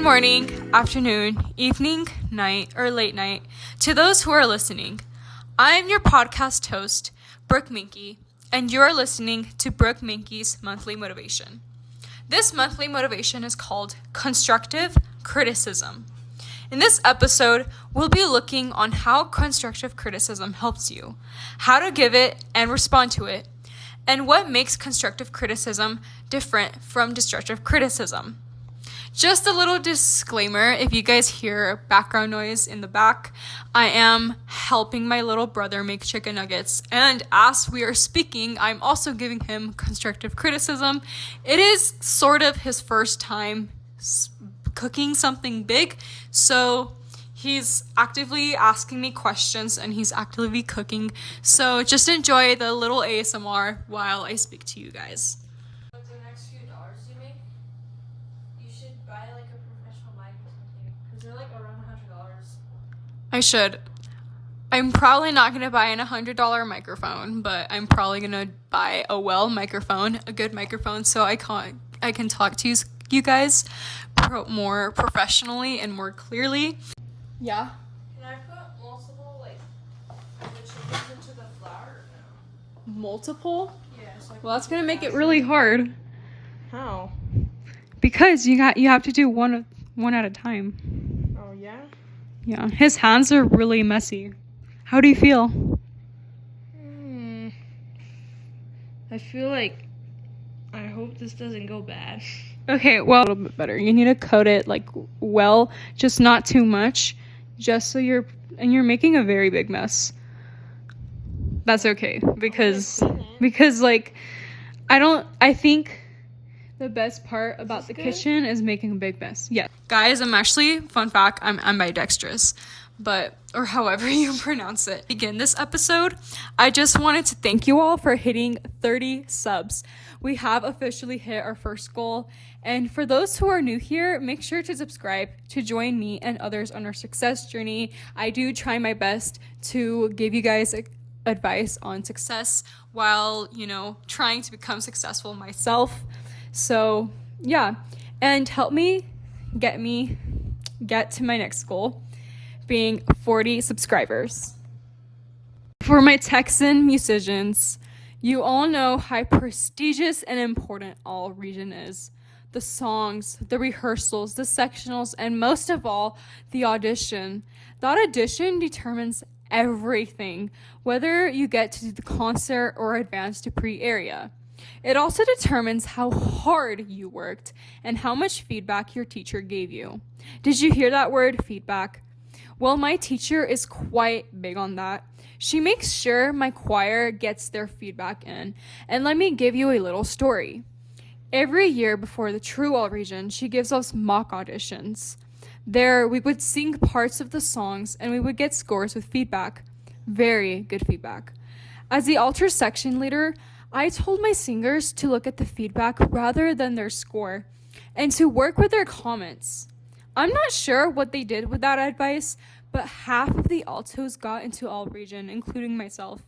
Good morning, afternoon, evening, night, or late night to those who are listening. I am your podcast host, Brooke Manke, and you are listening to Brooke Manke's Monthly Motivation. This monthly motivation is called Constructive Criticism. In this episode, we'll be looking on how constructive criticism helps you, how to give it and respond to it, and what makes constructive criticism different from destructive criticism. Just a little disclaimer, if you guys hear background noise in the back, I am helping my little brother make chicken nuggets, and as we are speaking, I'm also giving him constructive criticism. It is sort of his first time cooking something big, so he's actively asking me questions and he's actively cooking, so just enjoy the little ASMR while I speak to you guys. I should. I'm probably not going to buy a $100 microphone, but I'm probably going to buy a microphone, a good microphone, so I can talk to you guys more professionally and more clearly. Yeah. Can I put multiple, the chickens into the flour or no? Multiple? Yeah. So well, that's going to make it really hard. How? Because you have to do one at a time. Oh, yeah? Yeah, his hands are really messy. How do you feel? I feel like I hope this doesn't go bad. Okay, well, a little bit better. You need to coat it just not too much, just so you're making a very big mess. That's okay because I think the best part about the kitchen is making a big mess. Yeah. Guys, fun fact, I'm ambidextrous, or however you pronounce it. Begin this episode, I just wanted to thank you all for hitting 30 subs. We have officially hit our first goal. And for those who are new here, make sure to subscribe to join me and others on our success journey. I do try my best to give you guys advice on success while, trying to become successful myself. So, yeah, and help me get to my next goal, being 40 subscribers. For my Texan musicians, you all know how prestigious and important all region is. The songs, the rehearsals, the sectionals, and most of all, the audition. That audition determines everything, whether you get to the concert or advance to pre-area. It also determines how hard you worked and how much feedback your teacher gave you. Did you hear that word, feedback? Well, my teacher is quite big on that. She makes sure my choir gets their feedback in. And let me give you a little story. Every year before the True All region, she gives us mock auditions. There, we would sing parts of the songs and we would get scores with feedback. Very good feedback. As the altar section leader, I told my singers to look at the feedback rather than their score and to work with their comments. I'm not sure what they did with that advice, but half of the altos got into all region, including myself.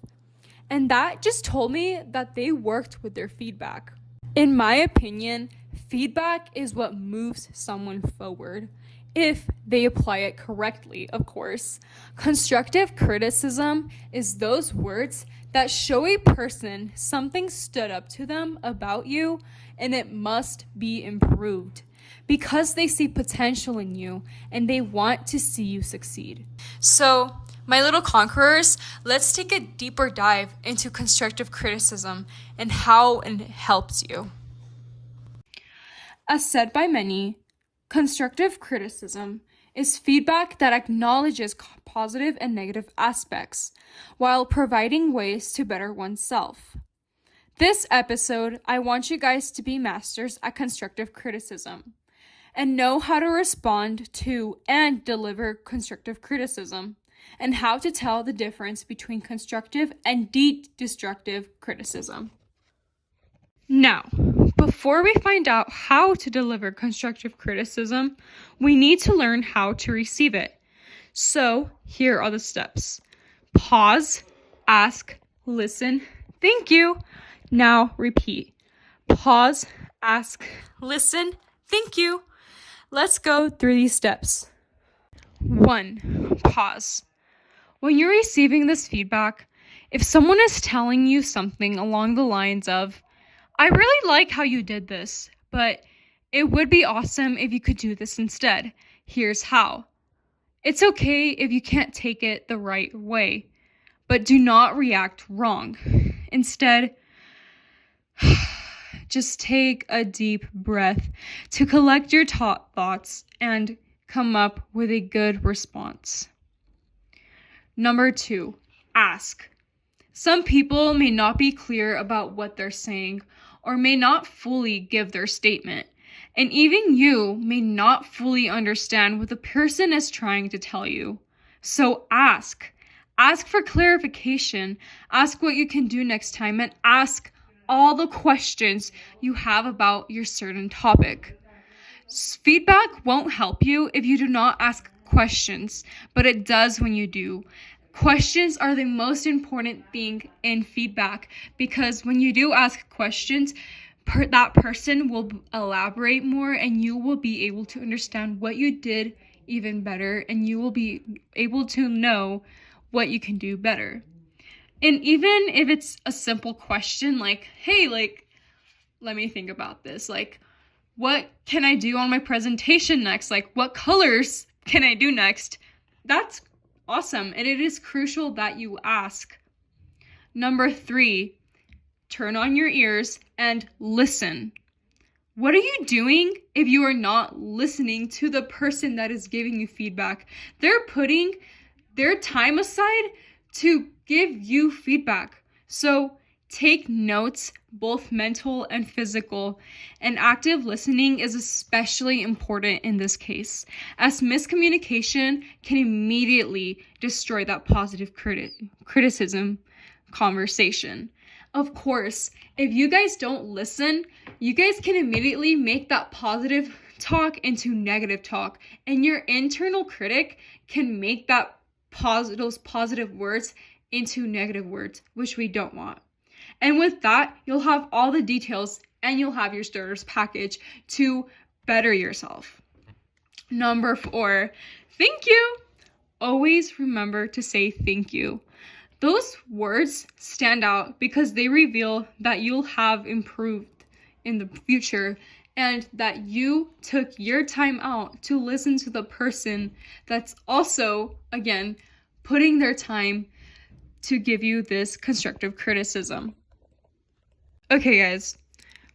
And that just told me that they worked with their feedback. In my opinion, feedback is what moves someone forward, if they apply it correctly, of course. Constructive criticism is those words that show a person something stood up to them about you and it must be improved because they see potential in you and they want to see you succeed. So, my little conquerors, let's take a deeper dive into constructive criticism and how it helps you. As said by many, constructive criticism is feedback that acknowledges positive and negative aspects while providing ways to better oneself. This episode, I want you guys to be masters at constructive criticism and know how to respond to and deliver constructive criticism and how to tell the difference between constructive and destructive criticism. Now, before we find out how to deliver constructive criticism, we need to learn how to receive it. So, here are the steps. Pause, ask, listen, thank you. Now, repeat. Pause, ask, listen, thank you. Let's go through these steps. 1. Pause. When you're receiving this feedback, if someone is telling you something along the lines of, I really like how you did this, but it would be awesome if you could do this instead. Here's how. It's okay if you can't take it the right way, but do not react wrong. Instead, just take a deep breath to collect your thoughts and come up with a good response. Number 2, ask. Some people may not be clear about what they're saying or may not fully give their statement. And even you may not fully understand what the person is trying to tell you. So ask. Ask for clarification. Ask what you can do next time, and ask all the questions you have about your certain topic. Feedback won't help you if you do not ask questions, but it does when you do. Questions are the most important thing in feedback, because when you do ask questions, that person will elaborate more and you will be able to understand what you did even better, and you will be able to know what you can do better. And even if it's a simple question like, hey, let me think about this. What can I do on my presentation next? What colors can I do next? That's awesome. And it is crucial that you ask. Number 3, turn on your ears and listen. What are you doing if you are not listening to the person that is giving you feedback? They're putting their time aside to give you feedback. So take notes, both mental and physical, and active listening is especially important in this case, as miscommunication can immediately destroy that positive criticism conversation. Of course, if you guys don't listen, you guys can immediately make that positive talk into negative talk, and your internal critic can make those positive words into negative words, which we don't want. And with that, you'll have all the details and you'll have your starters package to better yourself. Number 4, thank you. Always remember to say thank you. Those words stand out because they reveal that you'll have improved in the future and that you took your time out to listen to the person that's also, again, putting their time to give you this constructive criticism. Okay, guys,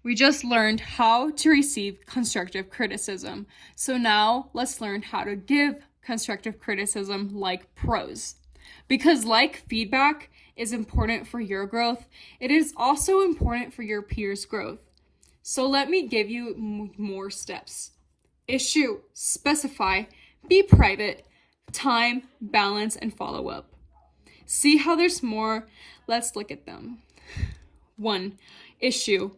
we just learned how to receive constructive criticism. So now let's learn how to give constructive criticism like pros. Because like feedback is important for your growth, it is also important for your peers' growth. So let me give you more steps. Issue, specify, be private, time, balance, and follow up. See how there's more? Let's look at them. 1. Issue.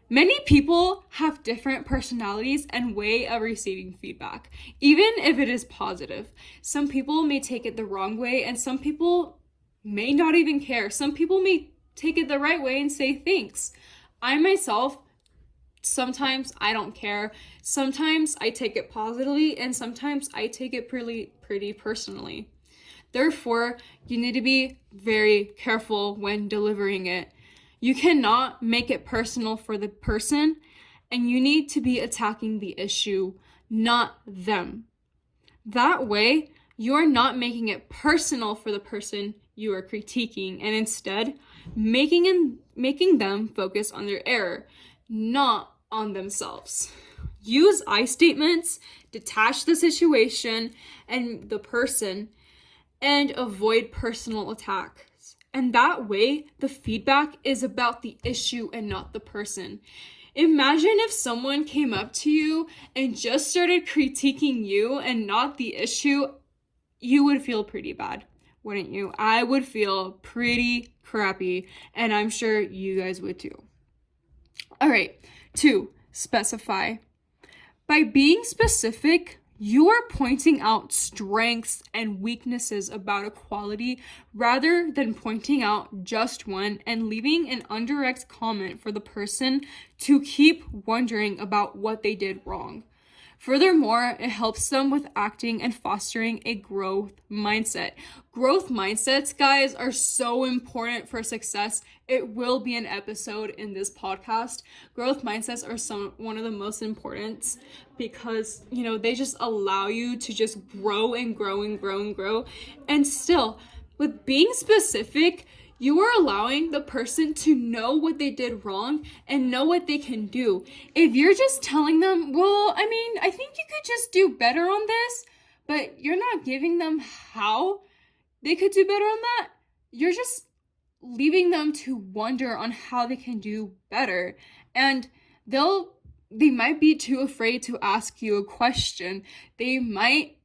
Many people have different personalities and way of receiving feedback, even if it is positive. Some people may take it the wrong way, and some people may not even care. Some people may take it the right way and say thanks. I myself, sometimes I don't care. Sometimes I take it positively, and sometimes I take it pretty personally. Therefore, you need to be very careful when delivering it. You cannot make it personal for the person, and you need to be attacking the issue, not them. That way, you're not making it personal for the person you are critiquing, and instead making them focus on their error, not on themselves. Use I statements, detach the situation and the person, and avoid personal attacks. And that way, the feedback is about the issue and not the person. Imagine if someone came up to you and just started critiquing you and not the issue, you would feel pretty bad, wouldn't you? I would feel pretty crappy, and I'm sure you guys would too. All right, 2, specify. By being specific, you are pointing out strengths and weaknesses about a quality rather than pointing out just one and leaving an indirect comment for the person to keep wondering about what they did wrong. Furthermore, it helps them with acting and fostering a growth mindset. Growth mindsets, guys, are so important for success. It will be an episode in this podcast. Growth mindsets are one of the most important because, they just allow you to just grow and grow and grow and grow. And still, with being specific, you are allowing the person to know what they did wrong and know what they can do. If you're just telling them, I think you could just do better on this, but you're not giving them how they could do better on that, you're just leaving them to wonder on how they can do better. And they might be too afraid to ask you a question. They might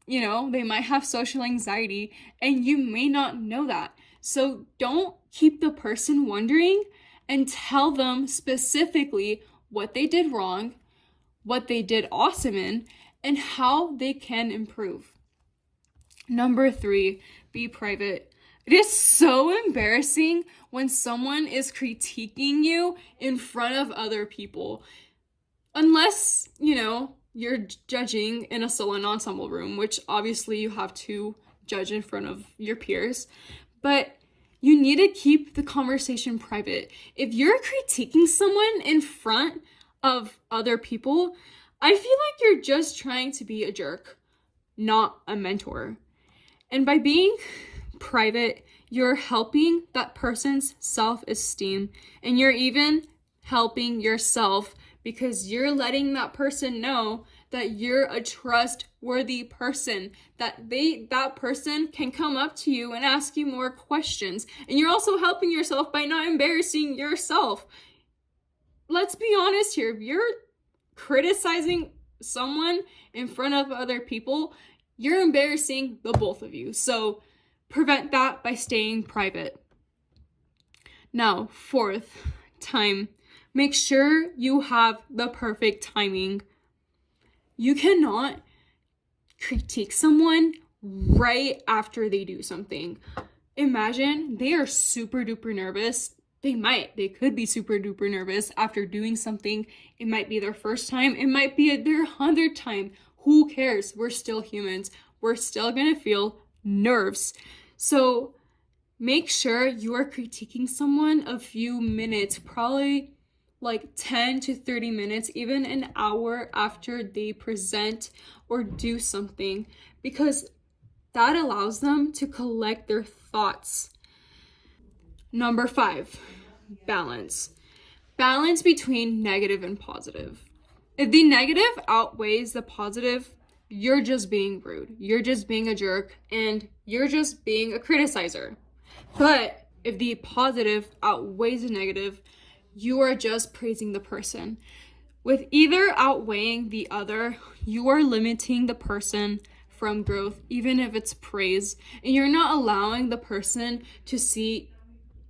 have social anxiety, and you may not know that. So don't keep the person wondering, and tell them specifically what they did wrong, what they did awesome in, and how they can improve. Number 3, be private. It is so embarrassing when someone is critiquing you in front of other people. Unless, you're judging in a solo ensemble room, which obviously you have to judge in front of your peers. But you need to keep the conversation private. If you're critiquing someone in front of other people, I feel like you're just trying to be a jerk, not a mentor. And by being private, you're helping that person's self-esteem, and you're even helping yourself because you're letting that person know that you're a trustworthy person, that person can come up to you and ask you more questions. And you're also helping yourself by not embarrassing yourself. Let's be honest here. If you're criticizing someone in front of other people, you're embarrassing the both of you. So prevent that by staying private. Now, 4th, time. Make sure you have the perfect timing. You cannot critique someone right after they do something. Imagine they are super duper nervous. They could be super duper nervous after doing something. It might be their first time. It might be their 100th time. Who cares? We're still humans. We're still gonna feel nerves. So make sure you are critiquing someone a few minutes, probably like 10 to 30 minutes, even an hour after they present or do something, because that allows them to collect their thoughts. Number 5, balance. Balance between negative and positive. If the negative outweighs the positive, you're just being rude. You're just being a jerk, and you're just being a criticizer. But if the positive outweighs the negative, you are just praising the person. With either outweighing the other, you are limiting the person from growth, even if it's praise, and you're not allowing the person to see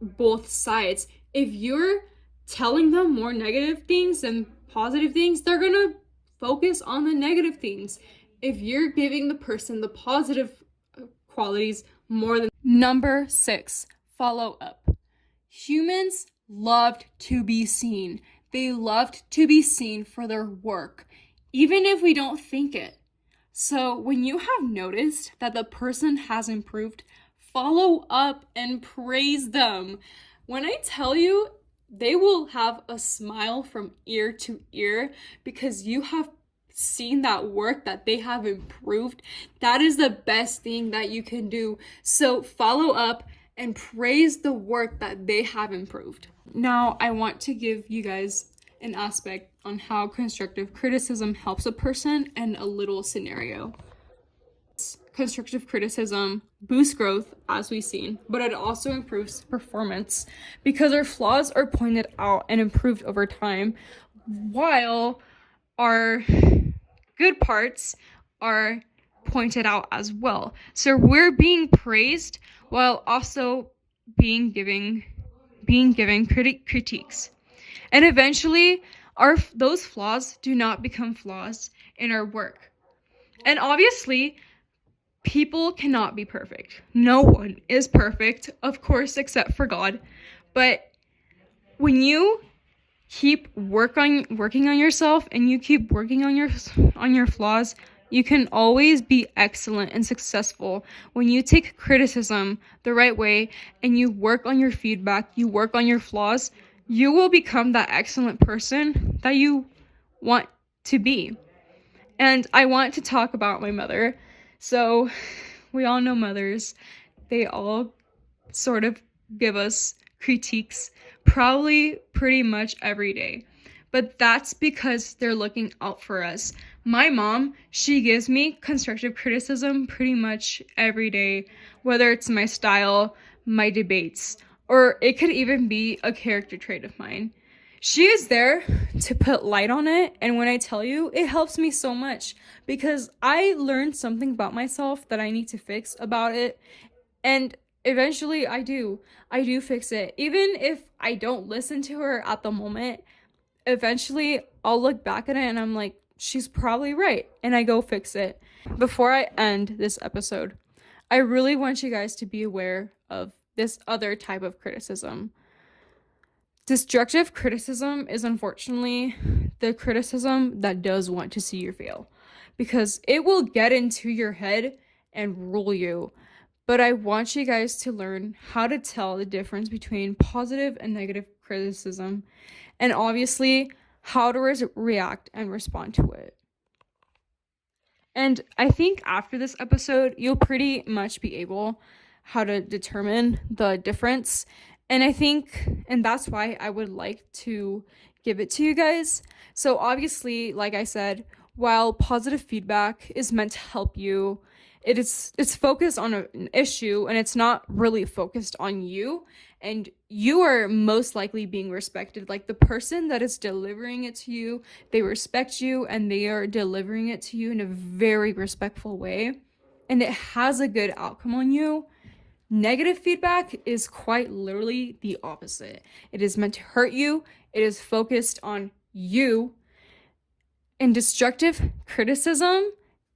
both sides. If you're telling them more negative things than positive things, they're gonna focus on the negative things. If you're giving the person the positive qualities more than... Number 6, follow up. Humans loved to be seen. They loved to be seen for their work, even if we don't think it. So when you have noticed that the person has improved, follow up and praise them. When I tell you, they will have a smile from ear to ear because you have seen that work that they have improved. That is the best thing that you can do. So follow up and praise the work that they have improved. Now, I want to give you guys an aspect on how constructive criticism helps a person and a little scenario. Constructive criticism boosts growth, as we've seen, but it also improves performance because our flaws are pointed out and improved over time, while our good parts are pointed out as well. So we're being praised while also being given critiques. And eventually, those flaws do not become flaws in our work. And obviously, people cannot be perfect. No one is perfect, of course, except for God. But when you keep working on yourself and you keep working on your flaws, you can always be excellent and successful when you take criticism the right way and you work on your feedback, you work on your flaws. You will become that excellent person that you want to be. And I want to talk about my mother. So we all know mothers. They all sort of give us critiques probably pretty much every day. But that's because they're looking out for us. My mom, she gives me constructive criticism pretty much every day, whether it's my style, my debates, or it could even be a character trait of mine. She is there to put light on it, and when I tell you, it helps me so much because I learned something about myself that I need to fix about it, and eventually I do fix it. Even if I don't listen to her at the moment, eventually I'll look back at it and I'm like, she's probably right, and I go fix it. Before I end this episode, I really want you guys to be aware of this other type of criticism. Destructive criticism is unfortunately the criticism that does want to see you fail, because it will get into your head and rule you. But I want you guys to learn how to tell the difference between positive and negative criticism, and obviously how to react and respond to it. And I think after this episode, you'll pretty much be able how to determine the difference. And I think, and that's why I would like to give it to you guys. So obviously, like I said, while positive feedback is meant to help you, it's focused on an issue and it's not really focused on you, and you are most likely being respected. Like the person that is delivering it to you, they respect you and they are delivering it to you in a very respectful way, and it has a good outcome on you. Negative feedback is quite literally the opposite. It is meant to hurt you. It is focused on you. And destructive criticism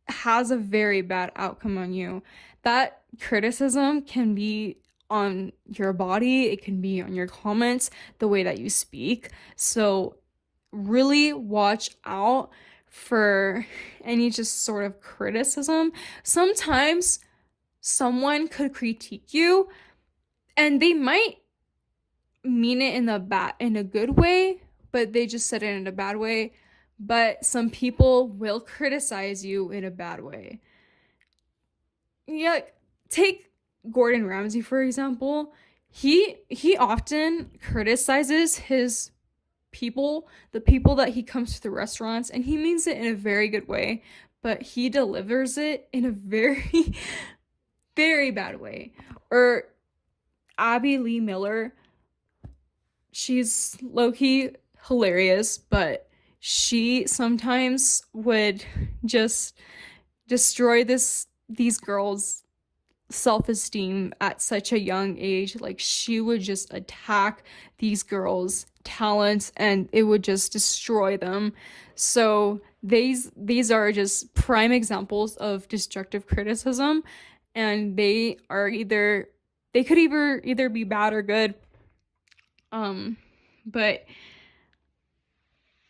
has a very bad outcome on you. That criticism can be on your body, it can be on your comments, the way that you speak. So really watch out for any just sort of criticism. Sometimes someone could critique you and they might mean it in a good way, but they just said it in a bad way. But some people will criticize you in a bad way. Yeah, take Gordon Ramsay for example. He often criticizes his people, the people that he comes to the restaurants, and he means it in a very good way, but he delivers it in a very very bad way. Or Abby Lee Miller, she's low-key hilarious, but she sometimes would just destroy these girls' self-esteem at such a young age. Like she would just attack these girls' talents and it would just destroy them. So these are just prime examples of destructive criticism, and they could either be bad or good. But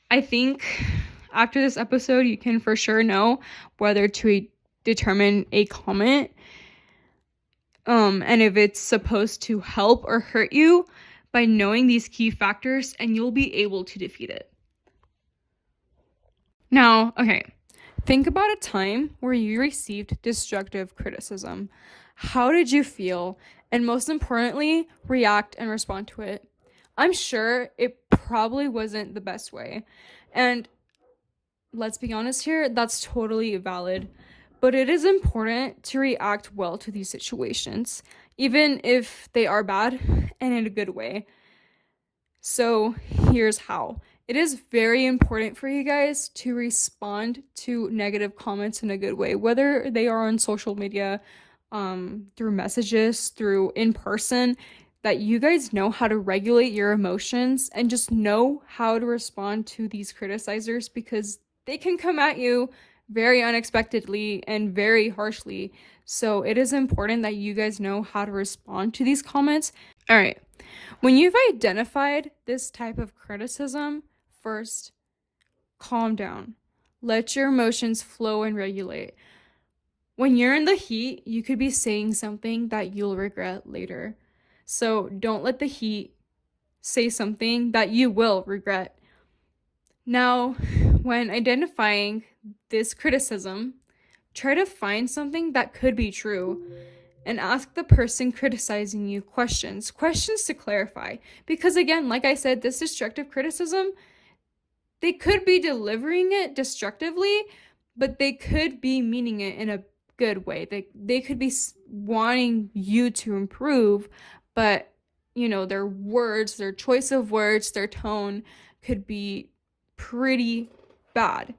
I think after this episode, you can for sure know whether to determine a comment, and if it's supposed to help or hurt you by knowing these key factors, and you'll be able to defeat it. Now, okay, think about a time where you received destructive criticism. How did you feel? And most importantly, react and respond to it. I'm sure it probably wasn't the best way. And let's be honest here, that's totally valid. But it is important to react well to these situations, even if they are bad and in a good way. So here's how. It is very important for you guys to respond to negative comments in a good way, whether they are on social media, through messages, through in person, that you guys know how to regulate your emotions and just know how to respond to these criticizers, because they can come at you very unexpectedly and very harshly. So it is important that you guys know how to respond to these comments. All right. When you've identified this type of criticism, first, calm down. Let your emotions flow and regulate. When you're in the heat, you could be saying something that you'll regret later. So don't let the heat say something that you will regret. Now, when identifying this criticism, try to find something that could be true and ask the person criticizing you questions to clarify. Because again, like I said, this destructive criticism, they could be delivering it destructively, but they could be meaning it in a good way. They could be wanting you to improve, but their words, their choice of words, their tone could be pretty bad.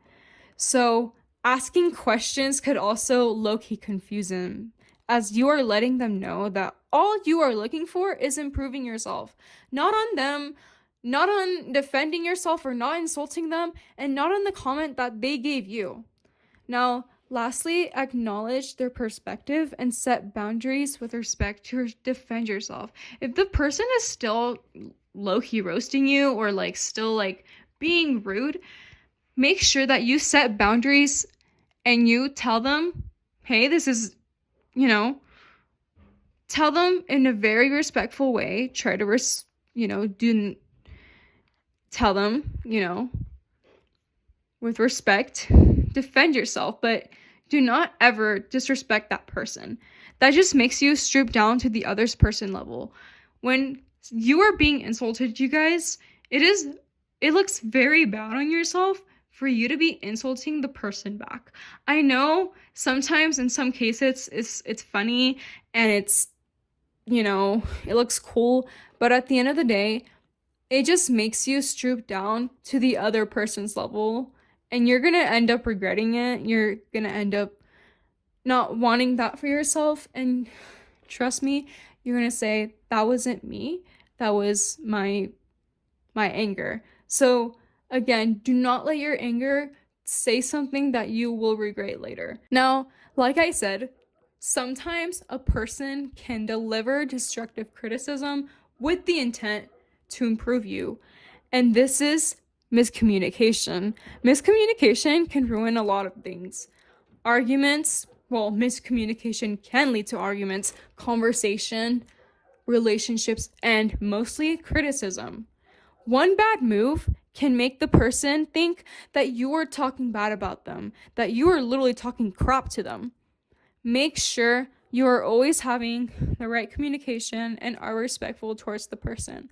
So asking questions could also low-key confuse them, as you are letting them know that all you are looking for is improving yourself, not on them, not on defending yourself or not insulting them, and not on the comment that they gave you. Now, lastly, acknowledge their perspective and set boundaries with respect to defend yourself. If the person is still low-key roasting you or still being rude, make sure that you set boundaries and you tell them, hey, this is, tell them in a very respectful way. Try to, tell them, with respect, defend yourself, but do not ever disrespect that person. That just makes you stoop down to the other person level. When you are being insulted, you guys, it looks very bad on yourself for you to be insulting the person back. I know sometimes in some cases it's funny and it's, it looks cool, but at the end of the day, it just makes you stoop down to the other person's level, and you're gonna end up regretting it. You're gonna end up not wanting that for yourself, and trust me, you're gonna say, that wasn't me, that was my anger. So again, do not let your anger say something that you will regret later. Now, like I said, sometimes a person can deliver destructive criticism with the intent to improve you, and this is miscommunication. Miscommunication can ruin a lot of things. Miscommunication can lead to arguments, conversation, relationships, and mostly criticism. One bad move can make the person think that you are talking bad about them, that you are literally talking crap to them. Make sure you are always having the right communication and are respectful towards the person.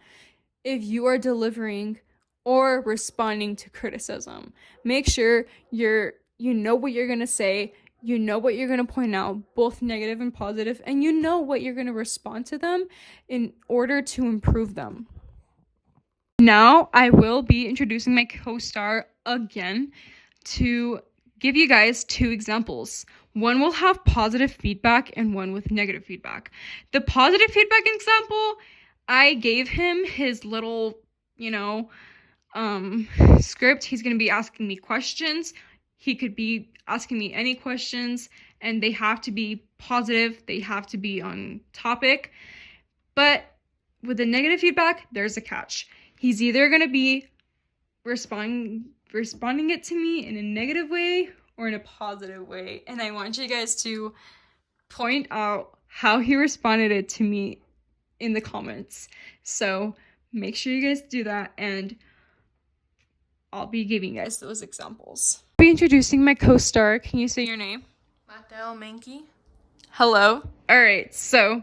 If you are delivering or responding to criticism, make sure you know what you're going to say, you know what you're going to point out, both negative and positive, and you know what you're going to respond to them in order to improve them. Now, I will be introducing my co-star again to give you guys 2 examples. One will have positive feedback and one with negative feedback. The positive feedback example, I gave him his little, script. He's going to be asking me questions. He could be asking me any questions, and they have to be positive. They have to be on topic. But with the negative feedback, there's a catch. He's either going to be responding it to me in a negative way or in a positive way. And I want you guys to point out how he responded it to me in the comments. So make sure you guys do that, and I'll be giving you guys those examples. I'll be introducing my co-star. Can you say your name? Mateo Manke. Hello. All right, so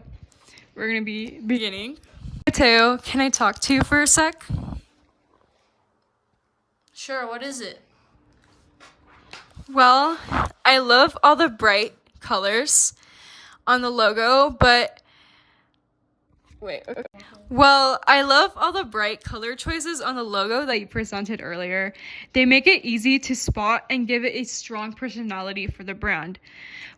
we're going to be beginning. Mateo, can I talk to you for a sec? Sure, what is it? Well, I love all the bright colors on the logo, but I love all the bright color choices on the logo that you presented earlier. They make it easy to spot and give it a strong personality for the brand.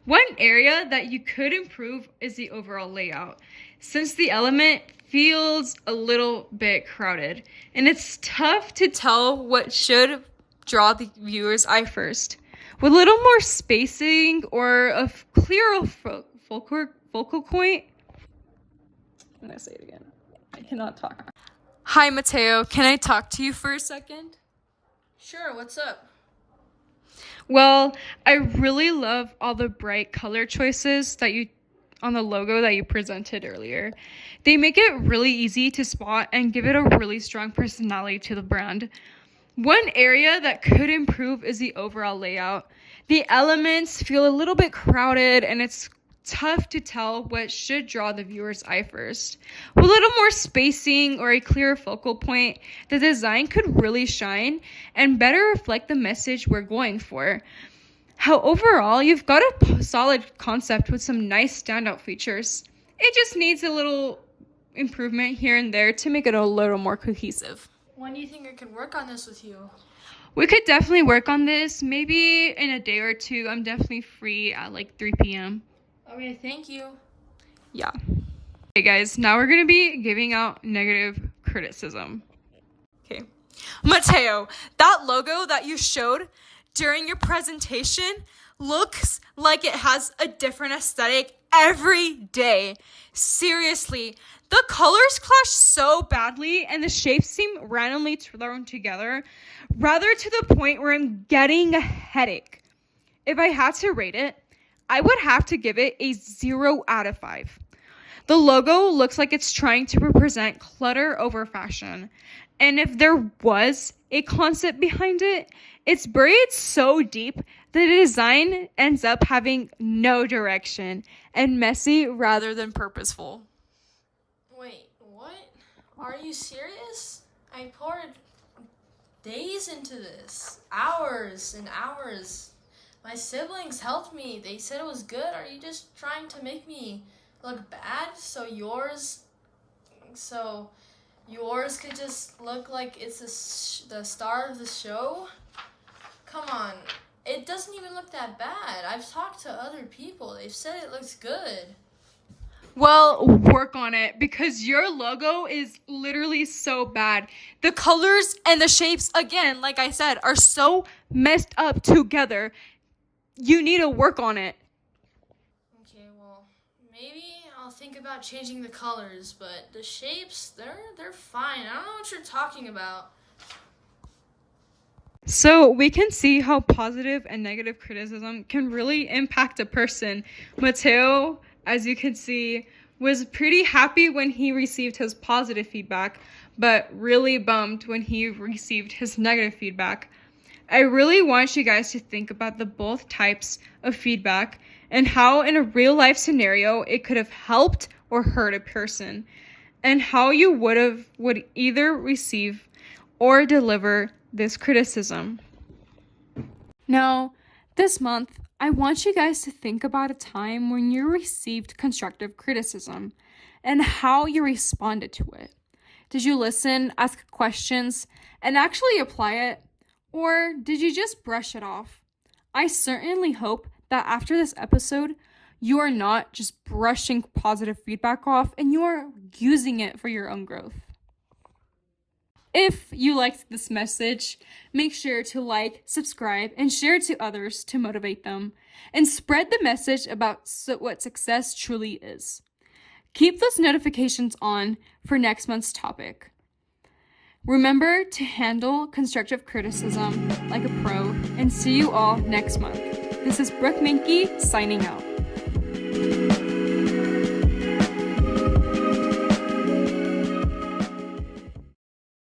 One area that you could improve is the overall layout, since the element feels a little bit crowded, and it's tough to tell what should draw the viewer's eye first. With a little more spacing or a clearer focal point, I'm gonna say it again. I cannot talk. Hi, Mateo. Can I talk to you for a second? Sure, what's up? Well, I really love all the bright color choices that you on the logo that you presented earlier. They make it really easy to spot and give it a really strong personality to the brand. One area that could improve is the overall layout. The elements feel a little bit crowded and it's tough to tell what should draw the viewer's eye first. With a little more spacing or a clearer focal point, the design could really shine and better reflect the message we're going for. How overall, you've got a solid concept with some nice standout features. It just needs a little improvement here and there to make it a little more cohesive. When do you think I can work on this with you? We could definitely work on this, maybe in a day or two. I'm definitely free at like 3 p.m. Okay, thank you. Yeah. Okay, guys, now we're going to be giving out negative criticism. Okay. Mateo, that logo that you showed during your presentation looks like it has a different aesthetic every day. Seriously, the colors clash so badly and the shapes seem randomly thrown together, rather to the point where I'm getting a headache. If I had to rate it, I would have to give it a 0 out of 5. The logo looks like it's trying to represent clutter over fashion. And if there was a concept behind it, it's buried so deep that the design ends up having no direction and messy rather than purposeful. Wait, what? Are you serious? I poured days into this. Hours and hours. My siblings helped me. They said it was good. Are you just trying to make me look bad so yours could just look like it's the star of the show? Come on. It doesn't even look that bad. I've talked to other people. They've said it looks good. Well, work on it because your logo is literally so bad. The colors and the shapes, again, like I said, are so messed up together. You need to work on it. Okay, well, maybe I'll think about changing the colors, but the shapes, they're fine. I don't know what you're talking about. So we can see how positive and negative criticism can really impact a person. Mateo, as you can see, was pretty happy when he received his positive feedback, but really bummed when he received his negative feedback. I really want you guys to think about the both types of feedback and how in a real life scenario it could have helped or hurt a person, and how you would either receive or deliver this criticism. Now, this month, I want you guys to think about a time when you received constructive criticism and how you responded to it. Did you listen, ask questions, and actually apply it? Or did you just brush it off? I certainly hope that after this episode, you are not just brushing positive feedback off and you are using it for your own growth. If you liked this message, make sure to like, subscribe, and share it to others to motivate them, and spread the message about what success truly is. Keep those notifications on for next month's topic. Remember to handle constructive criticism like a pro, and see you all next month. This is Brooke Manke signing out.